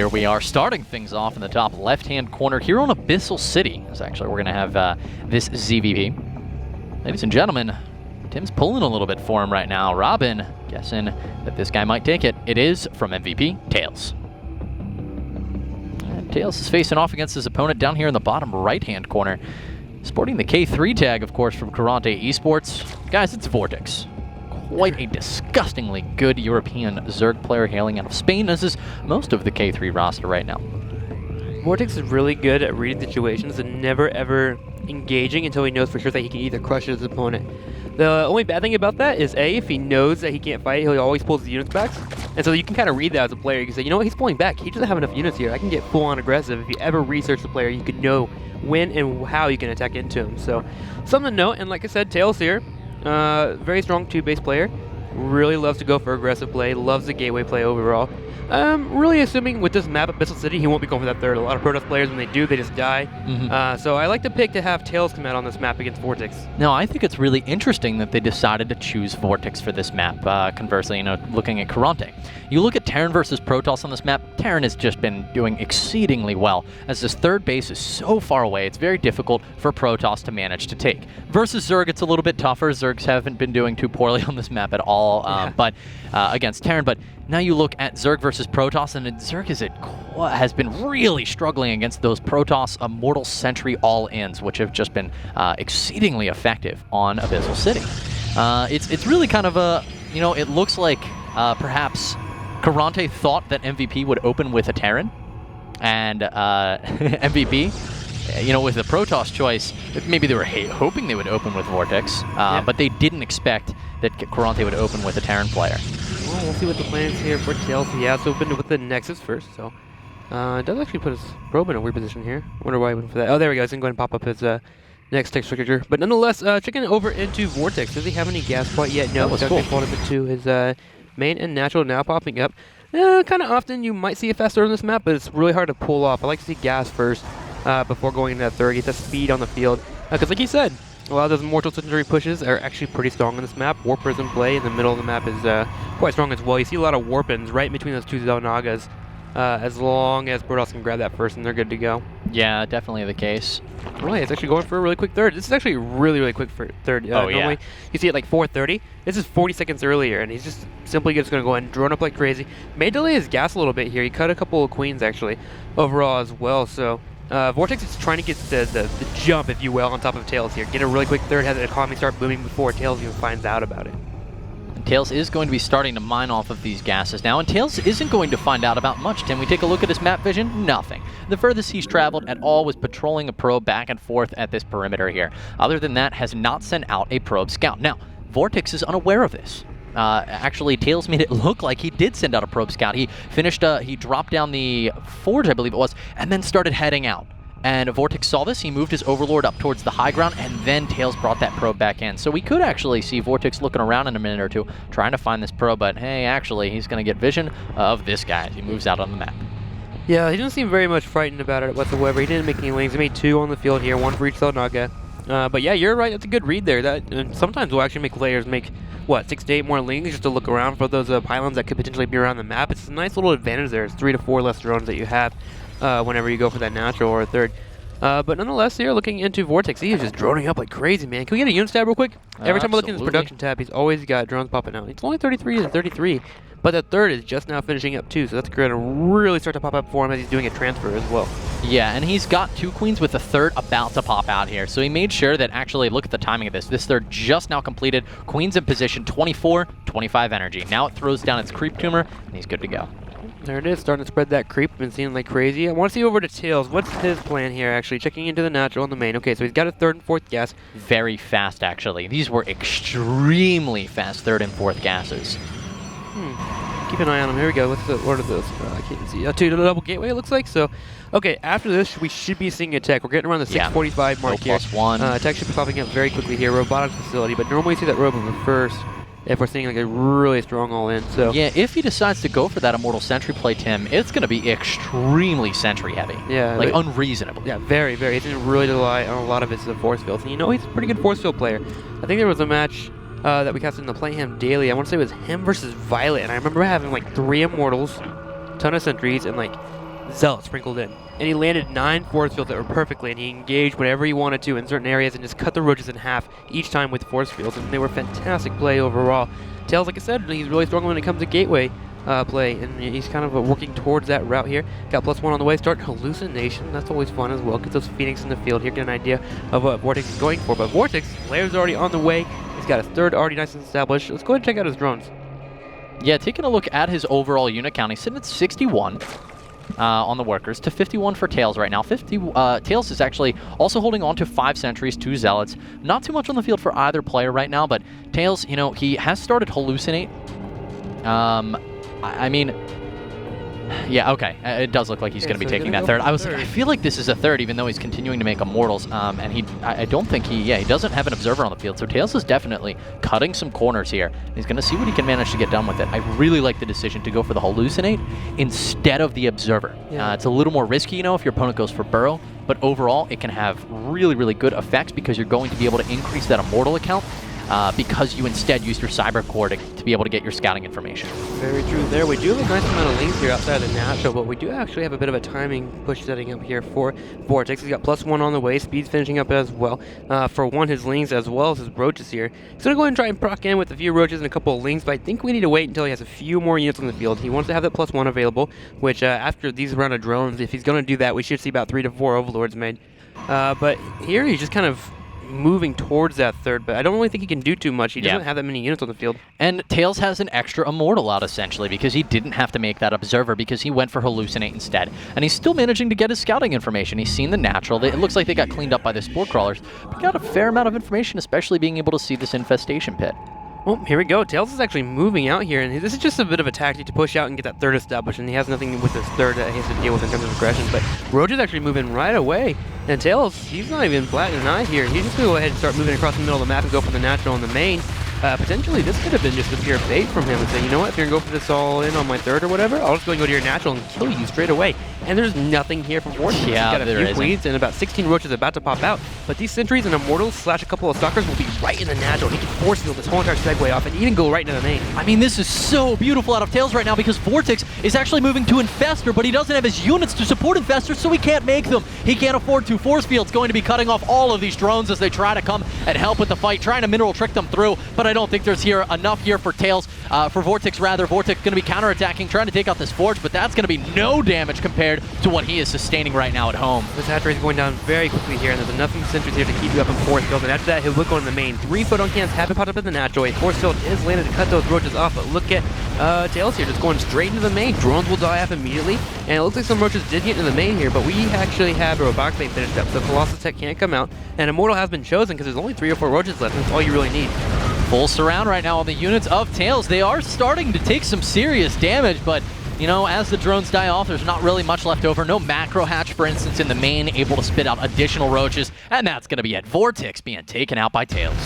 here we are starting things off in the top left-hand corner here on Abyssal City. As actually we're going to have this ZVP. Ladies and gentlemen, Tim's pulling a little bit for him right now. Robin guessing that this guy might take it. It is from MVP, Tails. And Tails is facing off against his opponent down here in the bottom right-hand corner. Sporting the K3 tag, of course, from Karont3 Esports. Guys, it's Vortex. Quite a disgustingly good European Zerg player hailing out of Spain, as is most of the K3 roster right now. Vortex is really good at reading situations and never ever engaging until he knows for sure that he can either crush his opponent. The only bad thing about that is if he knows that he can't fight, he'll always pull his units back. And so you can kind of read that as a player. You can say, you know what, he's pulling back. He doesn't have enough units here. I can get full on aggressive. If you ever research the player, you can know when and how you can attack into him. So something to note, and like I said, Tails here. Very strong 2-base player. Really loves to go for aggressive play. Loves the gateway play overall. Really assuming with this map at Abyssal City, he won't be going for that third. A lot of Protoss players, when they do, they just die. So I like the pick to have Tails come out on this map against Vortex. Now, I think it's really interesting that they decided to choose Vortex for this map. Conversely, you know, looking at Karont3. You look at Terran versus Protoss on this map, Terran has just been doing exceedingly well, as this third base is so far away, it's very difficult for Protoss to manage to take. Versus Zerg, it's a little bit tougher. Zergs haven't been doing too poorly on this map at all, but against Terran. But now you look at Zerg versus Protoss, and Zerg has been really struggling against those Protoss Immortal Sentry all-ins, which have just been exceedingly effective on Abyssal City. It's really kind of a, you know, it looks like perhaps Karont3 thought that MVP would open with a Terran, and MVP, you know, with the Protoss choice, maybe they were hoping they would open with Vortex, but they didn't expect that Karont3 would open with a Terran player. Well, we'll see what the plan is here for Tails. He has opened with the Nexus first, so it does actually put his probe in a weird position here. I wonder why he went for that. Oh, there we go. He's going to go ahead and pop up his next tech signature. But nonetheless, checking over into Vortex. Does he have any gas quite yet? No, it's actually fallen into his main and natural now popping up. Kind of often you might see a fast start on this map, but it's really hard to pull off. I like to see gas first before going into that third. Get that speed on the field. Because like he said, a lot of those Immortal Sentry pushes are actually pretty strong on this map. Warp Prism play in the middle of the map is quite strong as well. You see a lot of Warpins right in between those two Zelnagas. As long as Protoss can grab that first, and they're good to go. Yeah, definitely the case. Really, it's actually going for a really quick third. This is actually really, really quick for third. Normally, you see it like 4:30. This is 40 seconds earlier, and he's just simply just going to go ahead and drone up like crazy. May delay his gas a little bit here. He cut a couple of queens, actually, overall as well. So Vortex is trying to get the jump, if you will, on top of Tails here. Get a really quick third, have the economy start booming before Tails even finds out about it. Tails is going to be starting to mine off of these gases now, and Tails isn't going to find out about much. Tim, we take a look at his map vision, nothing. The furthest he's traveled at all was patrolling a probe back and forth at this perimeter here. Other than that, has not sent out a probe scout. Now, Vortex is unaware of this. Actually, Tails made it look like he did send out a probe scout. He finished, he dropped down the forge, I believe it was, and then started heading out. And Vortex saw this, he moved his Overlord up towards the high ground, and then Tails brought that probe back in. So we could actually see Vortex looking around in a minute or two, trying to find this probe, but hey, actually, he's going to get vision of this guy as he moves out on the map. Yeah, he doesn't seem very much frightened about it whatsoever. He didn't make any lanes. He made 2 on the field here, 1 for each Zelnaga. But yeah, you're right, that's a good read there. That sometimes we'll actually make players make, what, 6 to 8 more lanes just to look around for those pylons that could potentially be around the map. It's a nice little advantage there. It's 3 to 4 less drones that you have whenever you go for that natural or a third. But nonetheless, here looking into Vortex, he is just droning up like crazy, man. Can we get a unit tab real quick? Every time I look in his production tab, he's always got drones popping out. It's only 33 to 33, but that third is just now finishing up too, so that's going to really start to pop up for him as he's doing a transfer as well. Yeah, and he's got 2 queens with the third about to pop out here. So he made sure that actually, look at the timing of this. This third just now completed. Queen's in position, 24, 25 energy. Now it throws down its creep tumor, and he's good to go. There it is, starting to spread that creep. Been seeing like crazy. I want to see over to Tails. What's his plan here, actually? Checking into the natural on the main. Okay, so he's got a 3rd and 4th gas. Very fast, actually. These were extremely fast 3rd and 4th gases. Keep an eye on them. Here we go. What's the order of those? I can't see. 2 to the double gateway, it looks like. So, okay, after this, we should be seeing a tech. We're getting around the 645 mark here. +1. Tech should be popping up very quickly here. Robotics facility, but normally you see that robot first if we're seeing like a really strong all-in. So yeah, if he decides to go for that Immortal Sentry play, Tim, it's going to be extremely Sentry heavy. Yeah. Like unreasonable. Yeah, very, very. He's going to really rely on a lot of his force fields. And you know, he's a pretty good force field player. I think there was a match that we casted in the Play Him Daily. I want to say it was him versus Violet, and I remember having like 3 Immortals, ton of Sentries, and like Zealot sprinkled in. And he landed 9 force fields that were perfectly, and he engaged whatever he wanted to in certain areas and just cut the roaches in half each time with force fields, and they were fantastic play overall. Tails, like I said, he's really strong when it comes to gateway play, and he's kind of working towards that route here. Got +1 on the way. Start Hallucination. That's always fun as well. Get those Phoenix in the field here. Get an idea of what Vortex is going for. But Vortex, Lair's already on the way. He's got his third already nice and established. Let's go ahead and check out his drones. Yeah, taking a look at his overall unit count, he's sitting at 61 on the workers to 51 for Tails right now. Tails is actually also holding on to 5 sentries, 2 zealots. Not too much on the field for either player right now, but Tails, you know, he has started Hallucinate. I mean, yeah, okay. It does look like he's going to be taking that third. I feel like this is a third, even though he's continuing to make immortals. And I don't think he doesn't have an observer on the field. So Tails is definitely cutting some corners here. He's going to see what he can manage to get done with it. I really like the decision to go for the Hallucinate instead of the observer. Yeah. It's a little more risky, you know, if your opponent goes for Burrow. But overall, it can have really, really good effects because you're going to be able to increase that immortal account. Because you instead used your cyber core to be able to get your scouting information. Very true there. We do have a nice amount of links here outside of the natural, but we do actually have a bit of a timing push setting up here for Vortex. He's got +1 on the way. Speed's finishing up as well. For one, his links as well as his roaches here. He's going to go ahead and try and proc in with a few roaches and a couple of links, but I think we need to wait until he has a few more units on the field. He wants to have that +1 available, which after these round of drones, if he's going to do that, we should see about 3 to 4 overlords made. But here he's just kind of moving towards that third, but I don't really think he can do too much. He doesn't have that many units on the field. And Tails has an extra immortal out, essentially, because he didn't have to make that observer because he went for Hallucinate instead. And he's still managing to get his scouting information. He's seen the natural. It looks like they got cleaned up by the spore crawlers, but got a fair amount of information, especially being able to see this infestation pit. Well, here we go. Tails is actually moving out here, and this is just a bit of a tactic to push out and get that third established, and he has nothing with this third that he has to deal with in terms of aggression, but Roach is actually moving right away, and Tails, he's not even batting an eye here. He's just going to go ahead and start moving across the middle of the map and go for the natural in the main. Potentially, this could have been just a pure bait from him and say, you know what, if you're going to go for this all in on my third or whatever, I'll just go and go to your natural and kill you straight away. And there's nothing here for Vortex. Yeah, he's got a few queens and about 16 roaches about to pop out, but these sentries and immortals / a couple of stalkers will be right in the natural. He can force field this whole entire segue off and even go right into the main. I mean, this is so beautiful out of Tails right now because Vortex is actually moving to Infestor, but he doesn't have his units to support Infestor, so he can't make them. He can't afford to. Force Field's going to be cutting off all of these drones as they try to come and help with the fight, trying to mineral trick them through, but I don't think there's enough here for Tails, for Vortex rather. Vortex going to be counterattacking, trying to take out this Forge, but that's going to be no damage compared to what he is sustaining right now at home. This hatch rate is going down very quickly here, and there's enough sentries here to keep you up in force field, and after that, he'll look on the main. 3 photon cans haven't popped up in the natural. A force field is landed to cut those roaches off, but look at Tails here, just going straight into the main. Drones will die off immediately, and it looks like some roaches did get into the main here, but we actually have a robotic main finished up, so Colossus Tech can't come out, and Immortal has been chosen because there's only 3 or 4 roaches left, and that's all you really need. Full surround right now on the units of Tails. They are starting to take some serious damage, but you know, as the drones die off, there's not really much left over. No macro hatch, for instance, in the main, able to spit out additional roaches, and that's going to be it. Vortex being taken out by Tails.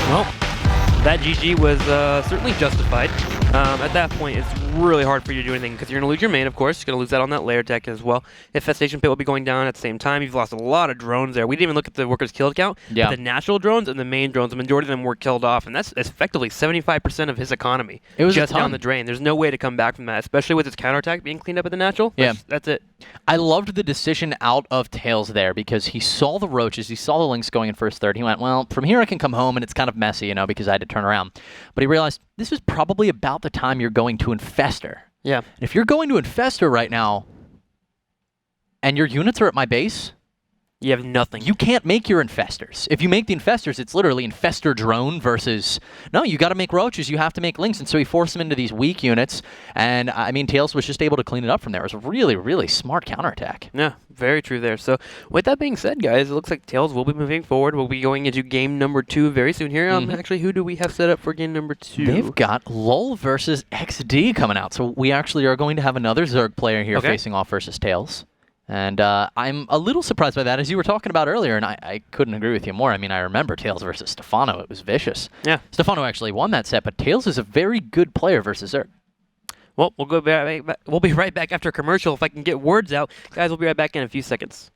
Well, that GG was certainly justified. At that point, it's really hard for you to do anything because you're going to lose your main, of course. You're going to lose that on that layer tech as well. Infestation Pit will be going down at the same time. You've lost a lot of drones there. We didn't even look at the workers killed count. Yeah. But the natural drones and the main drones, the majority of them were killed off, and that's effectively 75% of his economy. It was just down the drain. There's no way to come back from that, especially with his counterattack being cleaned up at the natural. Yeah. That's it. I loved the decision out of Tails there because he saw the roaches, he saw the Lynx going in for his third. He went, well, from here I can come home, and it's kind of messy, you know, because I had to turn around. But he realized this is probably about the time you're going to Infestor. Yeah. And if you're going to Infestor right now, and your units are at my base, you have nothing. You can't make your Infestors. If you make the Infestors, it's literally Infestor drone versus... No, you got to make roaches. You have to make Lynx. And so he forced them into these weak units. And, I mean, Tails was just able to clean it up from there. It was a really, really smart counterattack. Yeah, very true there. So, with that being said, guys, it looks like Tails will be moving forward. We'll be going into game number 2 very soon here. Actually, who do we have set up for game number 2? They've got LOL versus XD coming out. So we actually are going to have another Zerg player here facing off versus Tails. And I'm a little surprised by that, as you were talking about earlier, and I couldn't agree with you more. I mean, I remember Tails versus Stefano. It was vicious. Yeah. Stefano actually won that set, but Tails is a very good player versus Zerg. Well, we'll be right back after a commercial if I can get words out. Guys, we'll be right back in a few seconds.